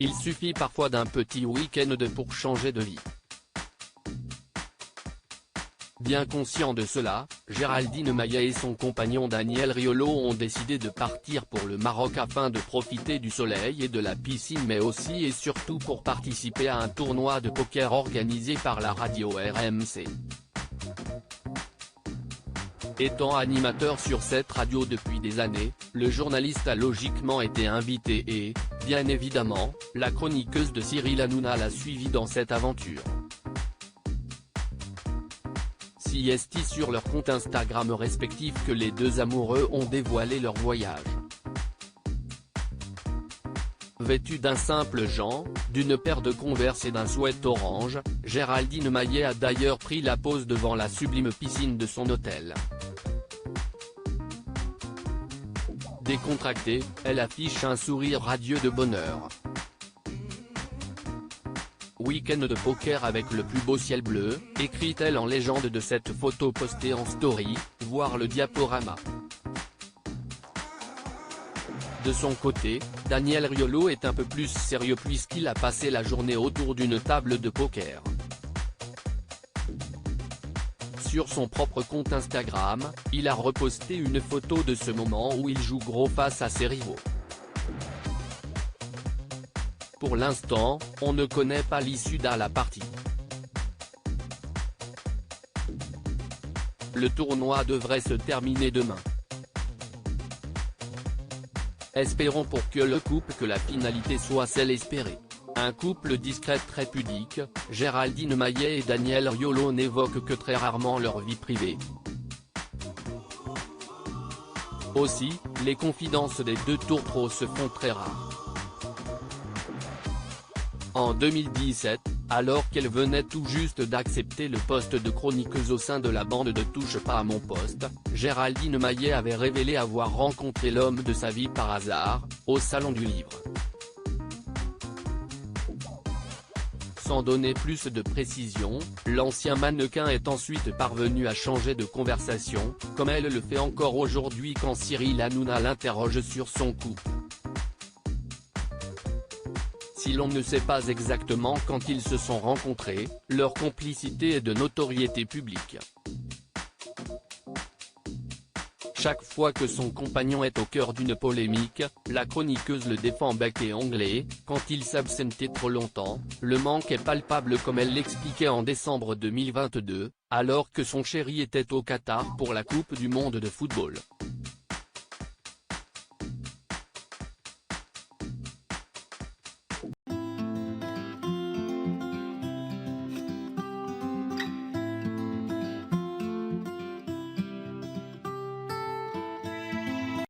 Il suffit parfois d'un petit week-end pour changer de vie. Bien conscient de cela, Géraldine Maillet et son compagnon Daniel Riolo ont décidé de partir pour le Maroc afin de profiter du soleil et de la piscine, mais aussi et surtout pour participer à un tournoi de poker organisé par la radio RMC. Étant animateur sur cette radio depuis des années, le journaliste a logiquement été invité et, bien évidemment, la chroniqueuse de Cyril Hanouna l'a suivi dans cette aventure. C'est sur leur compte Instagram respectif que les deux amoureux ont dévoilé leur voyage. Vêtue d'un simple jean, d'une paire de Converse et d'un sweat orange, Géraldine Maillet a d'ailleurs pris la pose devant la sublime piscine de son hôtel. Décontractée, elle affiche un sourire radieux de bonheur. Week-end de poker avec le plus beau ciel bleu, écrit-elle en légende de cette photo postée en story, voir le diaporama. De son côté, Daniel Riolo est un peu plus sérieux puisqu'il a passé la journée autour d'une table de poker. Sur son propre compte Instagram, il a reposté une photo de ce moment où il joue gros face à ses rivaux. Pour l'instant, on ne connaît pas l'issue de la partie. Le tournoi devrait se terminer demain. Espérons pour que la finalité soit celle espérée. Un couple discret très pudique, Géraldine Maillet et Daniel Riolo n'évoquent que très rarement leur vie privée. Aussi, les confidences des deux tourtereaux se font très rares. En 2017, alors qu'elle venait tout juste d'accepter le poste de chroniqueuse au sein de la bande de Touche pas à mon poste, Géraldine Maillet avait révélé avoir rencontré l'homme de sa vie par hasard, au Salon du Livre. Sans donner plus de précisions, l'ancien mannequin est ensuite parvenu à changer de conversation, comme elle le fait encore aujourd'hui quand Cyril Hanouna l'interroge sur son couple. Si l'on ne sait pas exactement quand ils se sont rencontrés, leur complicité est de notoriété publique. Chaque fois que son compagnon est au cœur d'une polémique, la chroniqueuse le défend bec et onglet. Quand il s'absentait trop longtemps, le manque est palpable comme elle l'expliquait en décembre 2022, alors que son chéri était au Qatar pour la Coupe du monde de football.